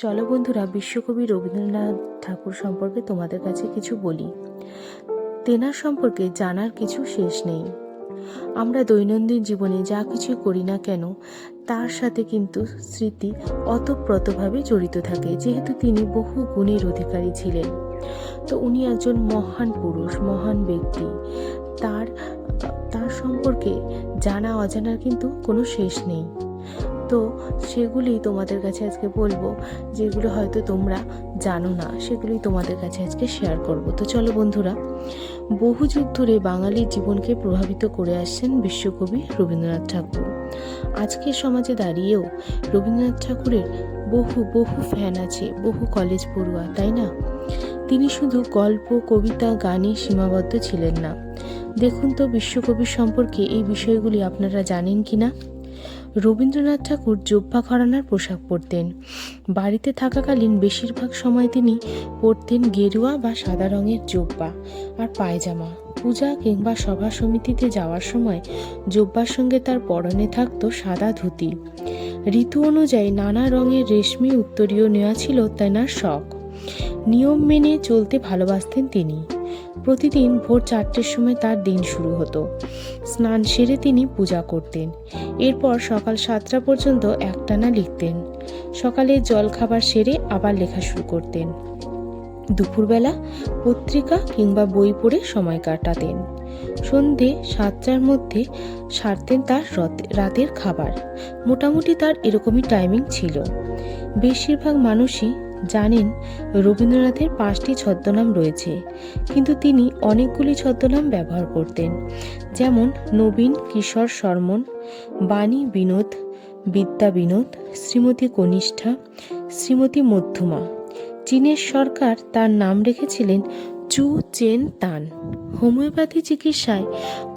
চলো বন্ধুরা, বিশ্বকবি রবীন্দ্রনাথ ঠাকুর সম্পর্কে তোমাদের কাছে কিছু বলি। তেনার সম্পর্কে জানার কিছু শেষ নেই। আমরা দৈনন্দিন জীবনে যা কিছু করি না কেন, তার সাথে কিন্তু স্মৃতি অতপ্রতভাবে জড়িত থাকে, যেহেতু তিনি বহু গুণের অধিকারী ছিলেন। তো উনি একজন মহান পুরুষ, মহান ব্যক্তি। তার তার সম্পর্কে জানা অজানার কিন্তু কোনো শেষ নেই। তো সেগুলি তোমাদের কাছে আজকে বলবো, যেগুলো হয়তো তোমরা জানো না, সেগুলি তোমাদের কাছে আজকে শেয়ার করব। তো চলো বন্ধুরা, বহু যুগ ধরে বাঙালির জীবনকে প্রভাবিত করে আসছেন বিশ্বকবি রবীন্দ্রনাথ ঠাকুর। আজকের সমাজে দাঁড়িয়েও রবীন্দ্রনাথ ঠাকুরের বহু বহু ফ্যান আছে, বহু কলেজ পড়ুয়া, তাই না? তিনি শুধু গল্প, কবিতা, গানে সীমাবদ্ধ ছিলেন না। দেখুন তো বিশ্বকবির সম্পর্কে এই বিষয়গুলি আপনারা জানেন কি না? রবীন্দ্রনাথ ঠাকুর জোব্বা ঘরানার পোশাক পরতেন। বাড়িতে থাকাকালীন বেশিরভাগ সময় তিনি পরতেন গেরুয়া বা সাদা রঙের জোব্বা আর পায়জামা। পূজা কিংবা সভা সমিতিতে যাওয়ার সময় জোব্বার সঙ্গে তার পরনে থাকতো সাদা ধুতি। ঋতু অনুযায়ী নানা রঙের রেশমি উত্তরীয় নেওয়া ছিল তেনার শখ। নিয়ম মেনে চলতে ভালোবাসতেন তিনি। প্রতিদিন ভোর 4টের সময় তার দিন শুরু হতো। স্নান সেরে তিনি পূজা করতেন। এরপর সকাল 7টা পর্যন্ত একটানা লিখতেন। সকালে জলখাবার সেরে আবার লেখা শুরু করতেন। দুপুরবেলা পত্রিকা কিংবা বই পড়ে সময় কাটাতেন। সন্ধে 7টার মধ্যে সারতেন তার রাতের খাবার। মোটামুটি তার এরকমই টাইমিং ছিল। বেশিরভাগ মানুষই জানেন রবীন্দ্রনাথের 5টি ছদ্মনাম রয়েছে, কিন্তু তিনি অনেকগুলি ছদ্মনাম ব্যবহার করতেন, যেমন নবীন কিশোর শর্মন, বাণী বিনোদ, বিদ্যা বিনোদ, শ্রীমতী কনিষ্ঠা, শ্রীমতী মধ্যমা। চীনের সরকার তার নাম রেখেছিলেন চু চেন তান। হোমিওপ্যাথি চিকিৎসায়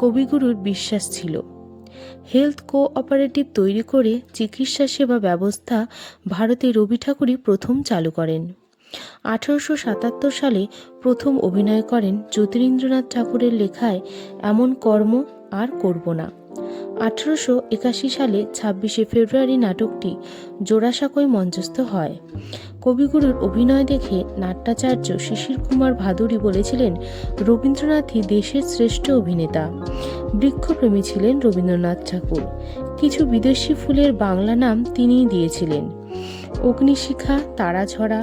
কবিগুরুর বিশ্বাস ছিল। হেলথ কোঅপারেটিভ তৈরি করে চিকিৎসা সেবা ব্যবস্থা ভারতে রবি ঠাকুরই প্রথম চালু করেন। 1877 সালে প্রথম অভিনয় করেন জ্যোতিরিন্দ্রনাথ ঠাকুরের লেখায় এমন কর্ম আর করব না। 1881 সালে 26শে ফেব্রুয়ারি নাটকটি জোড়াসাঁকোয় মঞ্চস্থ হয়। কবিগুরুর অভিনয় দেখে নাট্যাচার্য শিশির কুমার ভাদুড়ী বলেছিলেন, রবীন্দ্রনাথই দেশের শ্রেষ্ঠ অভিনেতা। বৃক্ষপ্রেমী ছিলেন রবীন্দ্রনাথ ঠাকুর। কিছু বিদেশি ফুলের বাংলা নাম তিনিই দিয়েছিলেন। অগ্নিশিখা, তারাঝরা,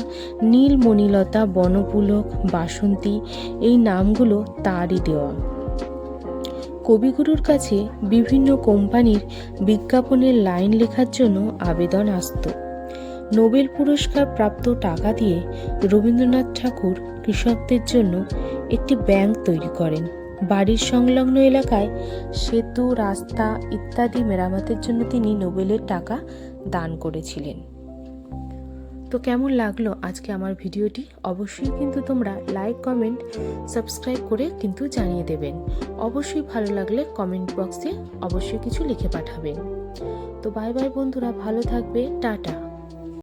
নীলমণিলতা, বনপুলক, বাসন্তী, এই নামগুলো তারই দেওয়া। কবিগুরুর কাছে বিভিন্ন কোম্পানির বিজ্ঞাপনের লাইন লেখার জন্য আবেদন আসত। নোবেল পুরস্কার প্রাপ্ত টাকা দিয়ে রবীন্দ্রনাথ ঠাকুর কৃষকদের জন্য একটি ব্যাংক তৈরি করেন। বাড়ির সংলগ্ন এলাকায় সেতু, রাস্তা ইত্যাদি মেরামতের জন্য তিনি নোবেলের টাকা দান করেছিলেন। তো কেমন লাগলো আজকে আমার ভিডিওটি? অবশ্যই কিন্তু তোমরা লাইক, কমেন্ট, সাবস্ক্রাইব করে কিন্তু জানিয়ে দেবেন। অবশ্যই ভালো লাগলে কমেন্ট বক্সে অবশ্যই কিছু লিখে পাঠাবেন। তো বাই বাই বন্ধুরা, ভালো থাকবে, টাটা।